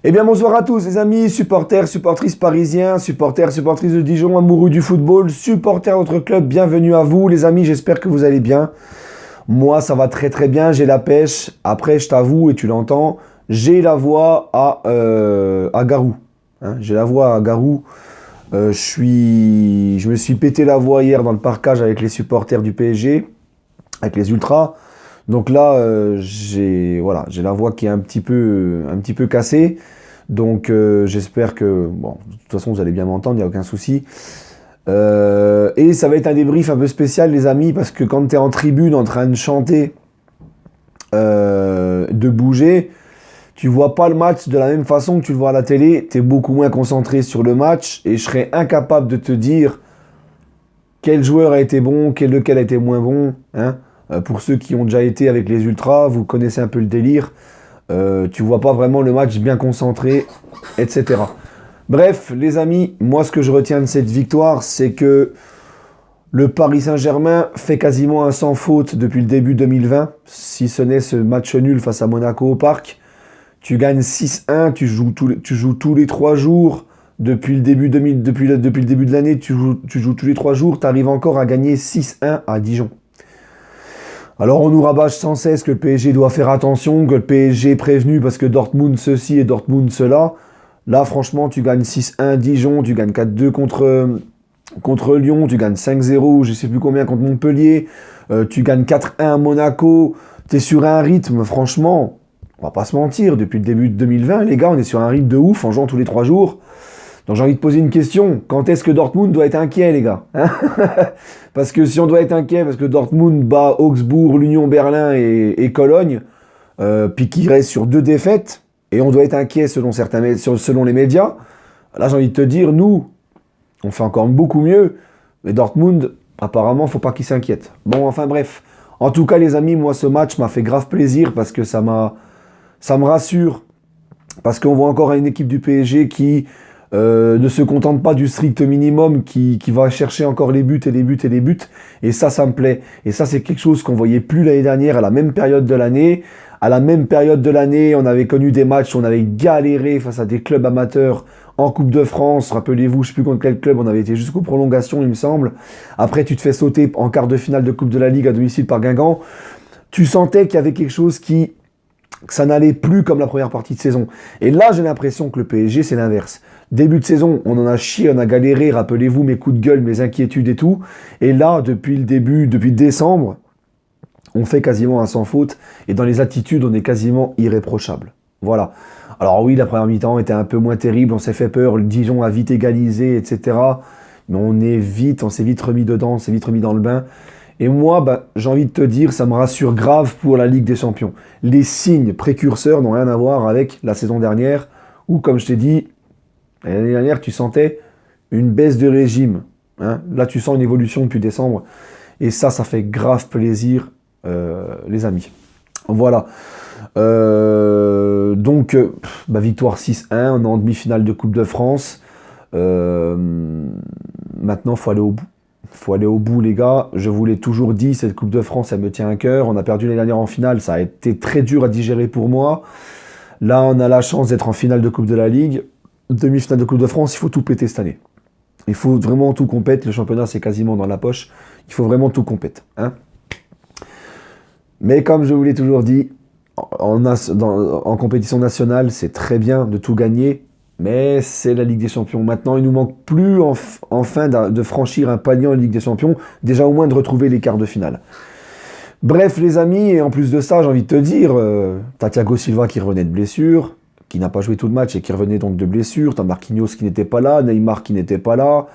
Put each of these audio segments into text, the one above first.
Eh bien bonsoir à tous les amis, supporters, supportrices parisiens, supporters, supportrices de Dijon, amoureux du football, supporters de notre club, bienvenue à vous les amis, j'espère que vous allez bien. Moi ça va très très bien, j'ai la pêche, après je t'avoue et tu l'entends, j'ai la voix à Garou. Hein, j'ai la voix à Garou, je me suis pété la voix hier dans le parkage avec les supporters du PSG, avec les ultras. Donc là, j'ai la voix qui est un petit peu cassée. Donc j'espère que, bon, de toute façon, vous allez bien m'entendre, il n'y a aucun souci. Et ça va être un débrief un peu spécial, les amis, parce que quand tu es en tribune en train de chanter, de bouger, tu vois pas le match de la même façon que tu le vois à la télé. Tu es beaucoup moins concentré sur le match et je serais incapable de te dire quel joueur a été bon, lequel a été moins bon, hein. Pour ceux qui ont déjà été avec les ultras, vous connaissez un peu le délire. Tu vois pas vraiment le match bien concentré, etc. Bref, les amis, moi ce que je retiens de cette victoire, c'est que le Paris Saint-Germain fait quasiment un sans faute depuis le début 2020. Si ce n'est ce match nul face à Monaco au Parc. Tu gagnes 6-1, tu joues tous les 3 jours. Depuis le début de l'année, tu joues tous les 3 jours. Tu arrives encore à gagner 6-1 à Dijon. Alors on nous rabâche sans cesse que le PSG doit faire attention, que le PSG est prévenu parce que Dortmund ceci et Dortmund cela. Là franchement tu gagnes 6-1 Dijon, tu gagnes 4-2 contre Lyon, tu gagnes 5-0, je sais plus combien contre Montpellier, tu gagnes 4-1 à Monaco, tu es sur un rythme franchement, on va pas se mentir, depuis le début de 2020 les gars on est sur un rythme de ouf en jouant tous les 3 jours. Donc j'ai envie de poser une question. Quand est-ce que Dortmund doit être inquiet, les gars, hein? Parce que si on doit être inquiet, parce que Dortmund bat Augsbourg, l'Union Berlin et Cologne, puis qu'il reste sur 2 défaites, et on doit être inquiet selon les médias, là j'ai envie de te dire, nous, on fait encore beaucoup mieux, mais Dortmund, apparemment, faut pas qu'il s'inquiète. Bon, enfin bref. En tout cas, les amis, moi, ce match m'a fait grave plaisir parce que ça me rassure. Parce qu'on voit encore une équipe du PSG qui ne se contente pas du strict minimum, qui va chercher encore les buts et les buts et les buts. Et ça me plaît. Et ça, c'est quelque chose qu'on voyait plus l'année dernière à la même période de l'année. À la même période de l'année, on avait connu des matchs où on avait galéré face à des clubs amateurs en Coupe de France. Rappelez-vous, je ne sais plus contre quel club, on avait été jusqu'aux prolongations, il me semble. Après, tu te fais sauter en quart de finale de Coupe de la Ligue à domicile par Guingamp. Tu sentais qu'il y avait quelque chose que ça n'allait plus comme la première partie de saison. Et là, j'ai l'impression que le PSG, c'est l'inverse. Début de saison, on en a chié, on a galéré, rappelez-vous mes coups de gueule, mes inquiétudes et tout. Et là, depuis décembre, on fait quasiment un sans faute. Et dans les attitudes, on est quasiment irréprochable. Voilà. Alors oui, la première mi-temps était un peu moins terrible, on s'est fait peur, le Dijon a vite égalisé, etc. Mais on s'est vite remis dedans, on s'est vite remis dans le bain. Et moi, j'ai envie de te dire, ça me rassure grave pour la Ligue des Champions. Les signes précurseurs n'ont rien à voir avec la saison dernière, où, comme je t'ai dit, l'année dernière, tu sentais une baisse de régime. Hein. Là, tu sens une évolution depuis décembre. Et ça fait grave plaisir, les amis. Voilà. Donc, victoire 6-1, on est en demi-finale de Coupe de France. Maintenant, il faut aller au bout. Faut aller au bout, les gars. Je vous l'ai toujours dit, cette Coupe de France, elle me tient à cœur. On a perdu l'année dernière en finale, ça a été très dur à digérer pour moi. Là, on a la chance d'être en finale de Coupe de la Ligue. Demi-finale de Coupe de France, il faut tout péter cette année. Il faut vraiment tout compète. Le championnat, c'est quasiment dans la poche. Il faut vraiment tout compète. Hein. Mais comme je vous l'ai toujours dit, en compétition nationale, c'est très bien de tout gagner. Mais c'est la Ligue des Champions. Maintenant, il nous manque plus enfin de franchir un palier en Ligue des Champions. Déjà au moins de retrouver les quarts de finale. Bref, les amis, et en plus de ça, j'ai envie de te dire, t'as Thiago Silva qui revenait de blessure, qui n'a pas joué tout le match et qui revenait donc de blessure. T'as Marquinhos qui n'était pas là, Neymar qui n'était pas là.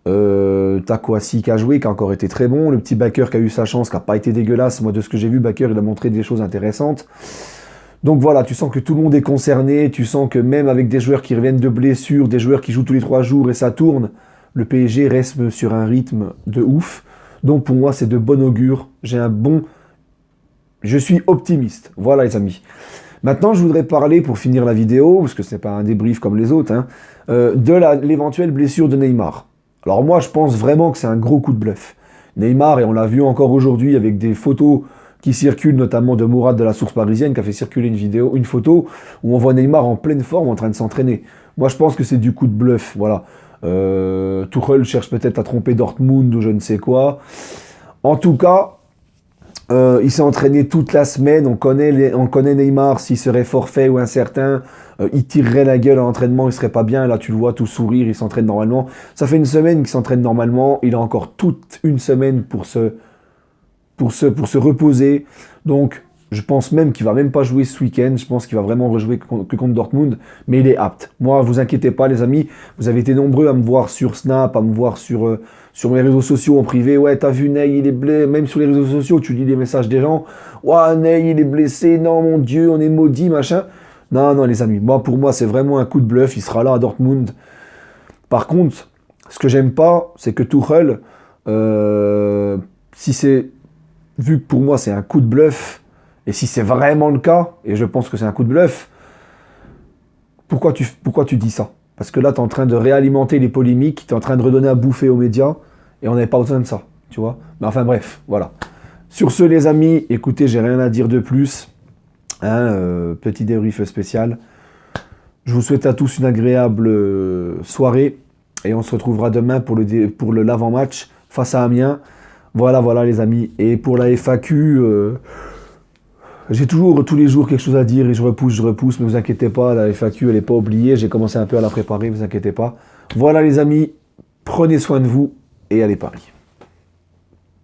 T'as Kouassi qui a joué, qui a encore été très bon. Le petit Bakker qui a eu sa chance, qui n'a pas été dégueulasse. Moi, de ce que j'ai vu, Bakker, il a montré des choses intéressantes. Donc voilà, tu sens que tout le monde est concerné, tu sens que même avec des joueurs qui reviennent de blessures, des joueurs qui jouent tous les 3 jours et ça tourne, le PSG reste sur un rythme de ouf. Donc pour moi, c'est de bon augure. Je suis optimiste. Voilà les amis. Maintenant, je voudrais parler, pour finir la vidéo, parce que ce n'est pas un débrief comme les autres, hein, de l'éventuelle blessure de Neymar. Alors moi, je pense vraiment que c'est un gros coup de bluff. Neymar, et on l'a vu encore aujourd'hui avec des photos qui circulent, notamment de Mourad de la Source Parisienne, qui a fait circuler une photo où on voit Neymar en pleine forme en train de s'entraîner. Moi, je pense que c'est du coup de bluff, voilà. Tuchel cherche peut-être à tromper Dortmund ou je ne sais quoi. En tout cas, il s'est entraîné toute la semaine. On connaît Neymar, s'il serait forfait ou incertain, il tirerait la gueule à l'entraînement, il serait pas bien. Là, tu le vois tout sourire, il s'entraîne normalement. Ça fait une semaine qu'il s'entraîne normalement. Il a encore toute une semaine pour se reposer. Donc, je pense même qu'il va même pas jouer ce week-end. Je pense qu'il va vraiment rejouer que contre Dortmund. Mais il est apte. Moi, vous inquiétez pas, les amis. Vous avez été nombreux à me voir sur Snap, à me voir sur mes réseaux sociaux en privé. Ouais, t'as vu Ney, il est blessé. Même sur les réseaux sociaux, tu lis les messages des gens. Ouais, Ney, il est blessé. Non, mon Dieu, on est maudit, machin. Non, non, les amis. Moi, pour moi, c'est vraiment un coup de bluff. Il sera là à Dortmund. Par contre, ce que j'aime pas, c'est que Tuchel, si c'est vu que pour moi c'est un coup de bluff, et si c'est vraiment le cas, et je pense que c'est un coup de bluff, pourquoi tu dis ça? Parce que là, tu es en train de réalimenter les polémiques, tu es en train de redonner à bouffer aux médias, et on n'avait pas besoin de ça, tu vois. Mais enfin bref, voilà. Sur ce, les amis, écoutez, j'ai rien à dire de plus. Petit débrief spécial. Je vous souhaite à tous une agréable soirée, et on se retrouvera demain pour le l'avant-match face à Amiens. Voilà les amis. Et pour la FAQ, j'ai toujours tous les jours quelque chose à dire et je repousse, mais vous inquiétez pas, la FAQ elle n'est pas oubliée, j'ai commencé un peu à la préparer, vous inquiétez pas. Voilà les amis, prenez soin de vous et allez Paris.